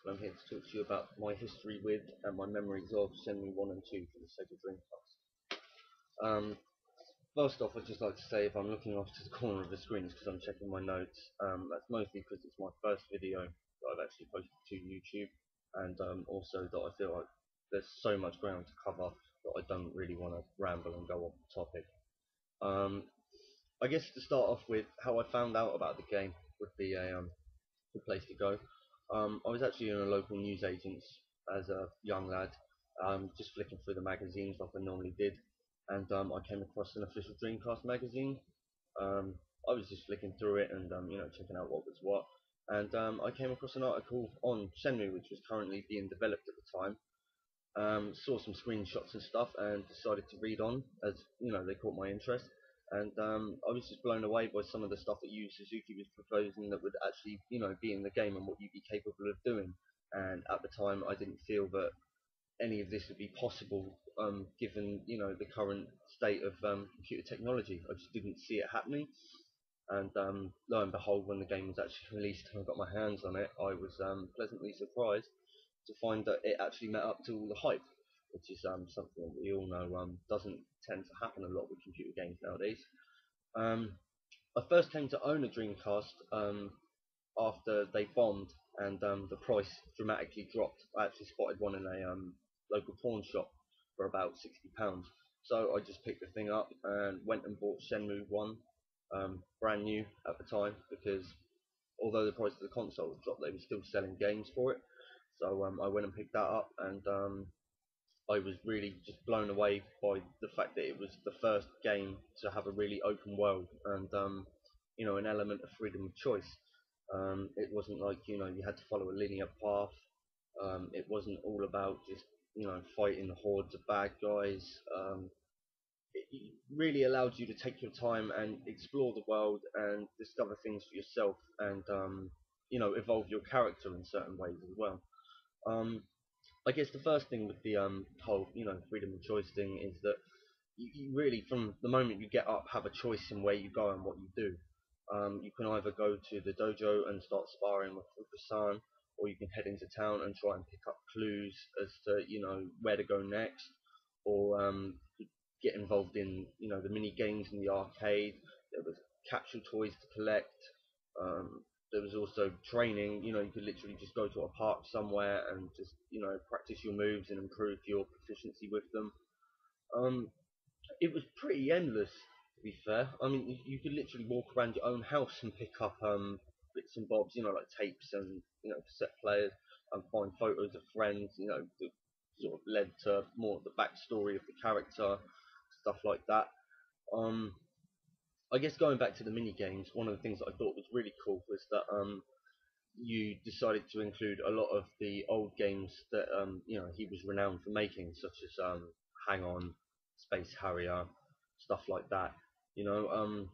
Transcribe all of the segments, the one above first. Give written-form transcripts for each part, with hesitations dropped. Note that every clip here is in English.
I'm here to talk to you about my history with and my memories of Shenmue 1 and 2 for the Sega Dreamcast. Um, First off, I'd just like to say if I'm looking off to the corner of the screen, it's because I'm checking my notes. That's mostly because it's my first video that I've actually posted to YouTube, and also that I feel like there's so much ground to cover that I don't really want to ramble and go off the topic. Um, I guess to start off with, how I found out about the game would be a good place to go. I was actually in a local newsagent's as a young lad, just flicking through the magazines like I normally did, and I came across an official Dreamcast magazine. Um, I was just flicking through it and checking out what was what, and I came across an article on Shenmue, which was currently being developed at the time. Saw some screenshots and stuff and decided to read on as they caught my interest. And I was just blown away by some of the stuff that Yu Suzuki was proposing that would actually be in the game and what you'd be capable of doing. And at the time, I didn't feel that any of this would be possible, given the current state of computer technology. I just didn't see it happening. And lo and behold, when the game was actually released and I got my hands on it, I was pleasantly surprised to find that it actually met up to all the hype, which is something that we all know doesn't tend to happen a lot with computer games nowadays. Um, I first came to own a Dreamcast after they bombed and the price dramatically dropped. I actually spotted one in a local pawn shop for about £60. So I just picked the thing up and went and bought Shenmue 1, brand new at the time, because although the price of the console had dropped, they were still selling games for it. So I went and picked that up, and I was really just blown away by the fact that it was the first game to have a really open world and an element of freedom of choice. It wasn't like you had to follow a linear path. It wasn't all about just fighting hordes of bad guys. It really allowed you to take your time and explore the world and discover things for yourself and evolve your character in certain ways as well. Um, I guess the first thing with the whole freedom of choice thing is that you really, from the moment you get up, have a choice in where you go and what you do. You can either go to the dojo and start sparring with Fukusan, or you can head into town and try and pick up clues as to where to go next, or get involved in the mini games in the arcade. There was capsule toys to collect. There was also training. You could literally just go to a park somewhere and just practice your moves and improve your proficiency with them. Um, it was pretty endless, to be fair. I mean, you could literally walk around your own house and pick up bits and bobs, like tapes and cassette players, and find photos of friends, that sort of led to more of the backstory of the character, stuff like that. Um, I guess going back to the mini games, one of the things that I thought was really cool was that you decided to include a lot of the old games that he was renowned for making, such as Hang On, Space Harrier, stuff like that. You know,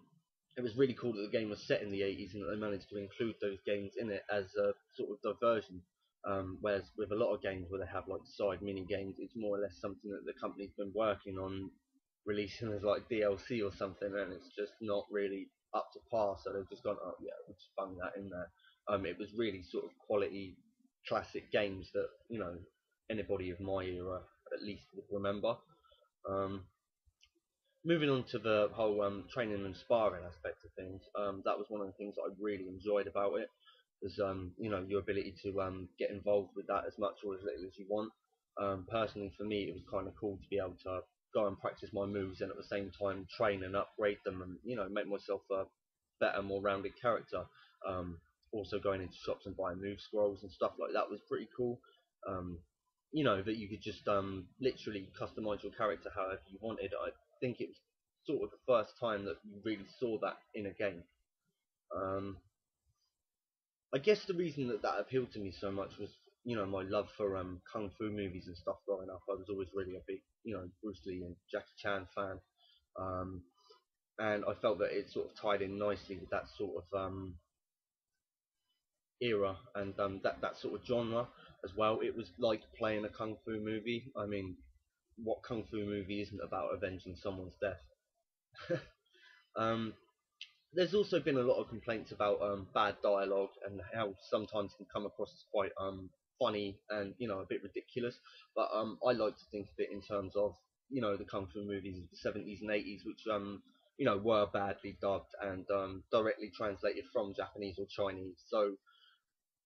it was really cool that the game was set in the 80s and that they managed to include those games in it as a sort of diversion. Whereas with a lot of games where they have like side mini games, it's more or less something that the company's been working on releasing as like DLC or something, and it's just not really up to par. So they've just gone, oh yeah, we'll just bung that in there. It was really sort of quality classic games that anybody of my era at least would remember. Um, Moving on to the whole training and sparring aspect of things, that was one of the things that I really enjoyed about it. Was your ability to get involved with that as much or as little as you want. Personally, for me, it was kind of cool to be able to go and practice my moves and at the same time train and upgrade them and make myself a better, more rounded character. Um, Also going into shops and buying move scrolls and stuff like that was pretty cool. Um, that you could just literally customize your character however you wanted. I think it was sort of the first time that you really saw that in a game. Um, I guess the reason that that appealed to me so much was my love for kung fu movies and stuff growing up. I was always really a big Bruce Lee and Jackie Chan fan, um, and I felt that it sort of tied in nicely with that sort of era and that sort of genre as well. It was like playing a kung fu movie. I mean, what kung fu movie isn't about avenging someone's death? um, there's also been a lot of complaints about bad dialogue and how sometimes can come across as quite funny and a bit ridiculous. But I like to think of it in terms of the kung fu movies of the 70s and 80s, which were badly dubbed and directly translated from Japanese or Chinese. So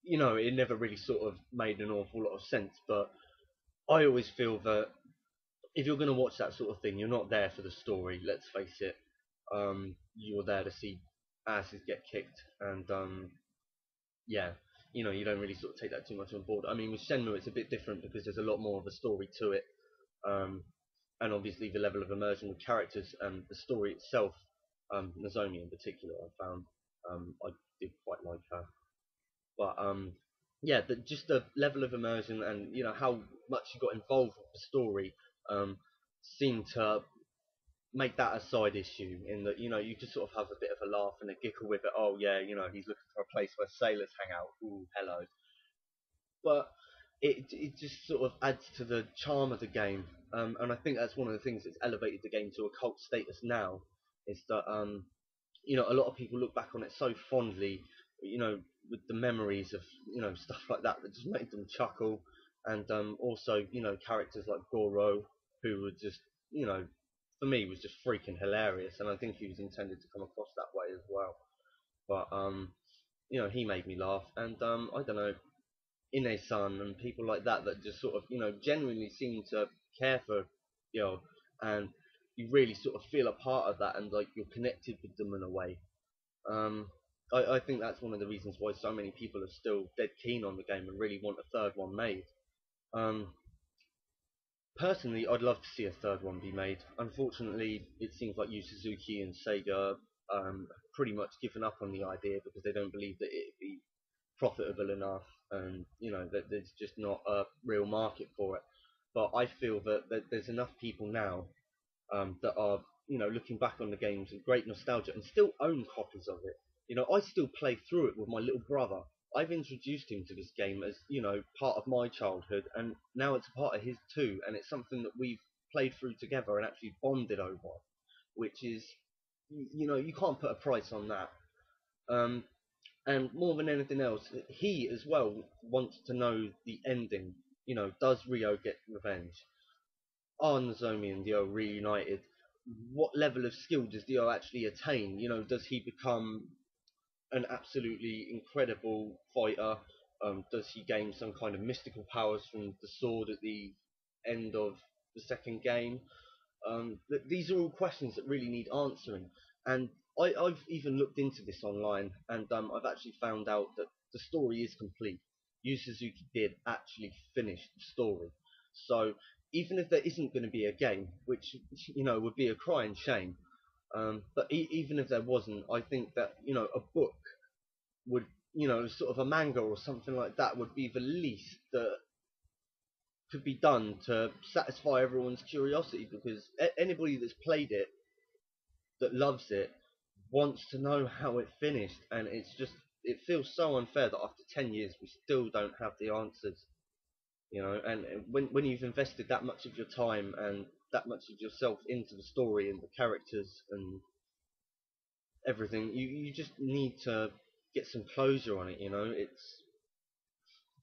it never really sort of made an awful lot of sense. But I always feel that if you're going to watch that sort of thing, you're not there for the story. Let's face it. You're there to see asses get kicked, and yeah, you don't really sort of take that too much on board. I mean, with Shenmue, it's a bit different because there's a lot more of a story to it, um, and obviously the level of immersion with characters and the story itself. Nozomi in particular, I found I did quite like her, but yeah, just the level of immersion and how much you got involved with the story seemed to make that a side issue in that you just sort of have a bit of a laugh and a giggle with it. Oh yeah, he's looking for a place where sailors hang out. Ooh, hello. But it just sort of adds to the charm of the game, and I think that's one of the things that's elevated the game to a cult status now. Is that a lot of people look back on it so fondly, you know, with the memories of stuff like that that just made them chuckle, and also characters like Goro, who were just you know for me was just freaking hilarious, and I think he was intended to come across that way as well. But he made me laugh, and I don't know, Ine-san and people like that that just sort of genuinely seem to care for and you really sort of feel a part of that, and like you're connected with them in a way. um, I think that's one of the reasons why so many people are still dead keen on the game and really want a third one made. Um, Personally, I'd love to see a third one be made. Unfortunately, it seems like Yu Suzuki and Sega have pretty much given up on the idea because they don't believe that it'd be profitable enough, and that there's just not a real market for it. But I feel that there's enough people now that are looking back on the games with great nostalgia and still own copies of it. I still play through it with my little brother. I've introduced him to this game as part of my childhood, and now it's a part of his too, and it's something that we've played through together and actually bonded over, which is you can't put a price on that. Um, and more than anything else, he as well wants to know the ending. Does Rio get revenge? Are Nozomi and Dio reunited? What level of skill does Dio actually attain? Does he become an absolutely incredible fighter? Does he gain some kind of mystical powers from the sword at the end of the second game? These are all questions that really need answering. And I've even looked into this online, and I've actually found out that the story is complete. Yu Suzuki did actually finish the story. So even if there isn't going to be a game, which would be a crying shame, but even if there wasn't, I think that a book would, sort of a manga or something like that would be the least that could be done to satisfy everyone's curiosity, because anybody that's played it that loves it wants to know how it finished, and it feels so unfair that after 10 years we still don't have the answers. And when you've invested that much of your time and that much of yourself into the story and the characters and everything, you just need to get some closure on it. It's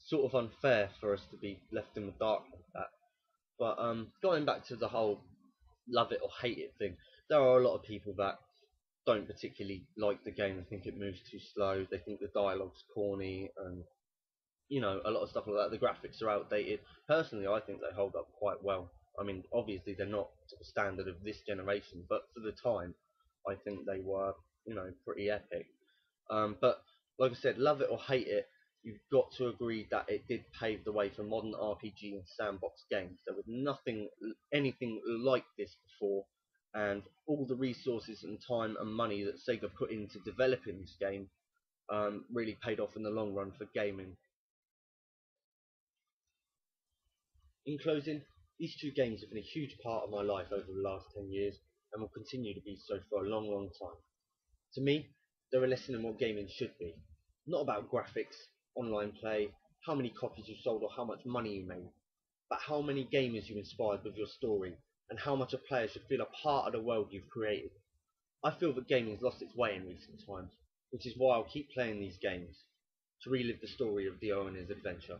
sort of unfair for us to be left in the dark like that. But going back to the whole love it or hate it thing, there are a lot of people that don't particularly like the game. They think it moves too slow. They think the dialogue's corny, and a lot of stuff like that. The graphics are outdated. Personally, I think they hold up quite well. I mean, obviously they're not to the standard of this generation, but for the time, I think they were, pretty epic. But like I said, love it or hate it, you've got to agree that it did pave the way for modern RPG and sandbox games. There was anything like this before, and all the resources and time and money that Sega put into developing this game really paid off in the long run for gaming. In closing, these two games have been a huge part of my life over the last 10 years and will continue to be so for a long, long time. To me, they're a lesson in what gaming should be. Not about graphics, online play, how many copies you sold or how much money you made, but how many gamers you inspired with your story and how much a player should feel a part of the world you've created. I feel that gaming has lost its way in recent times, which is why I'll keep playing these games to relive the story of Dio and his adventure.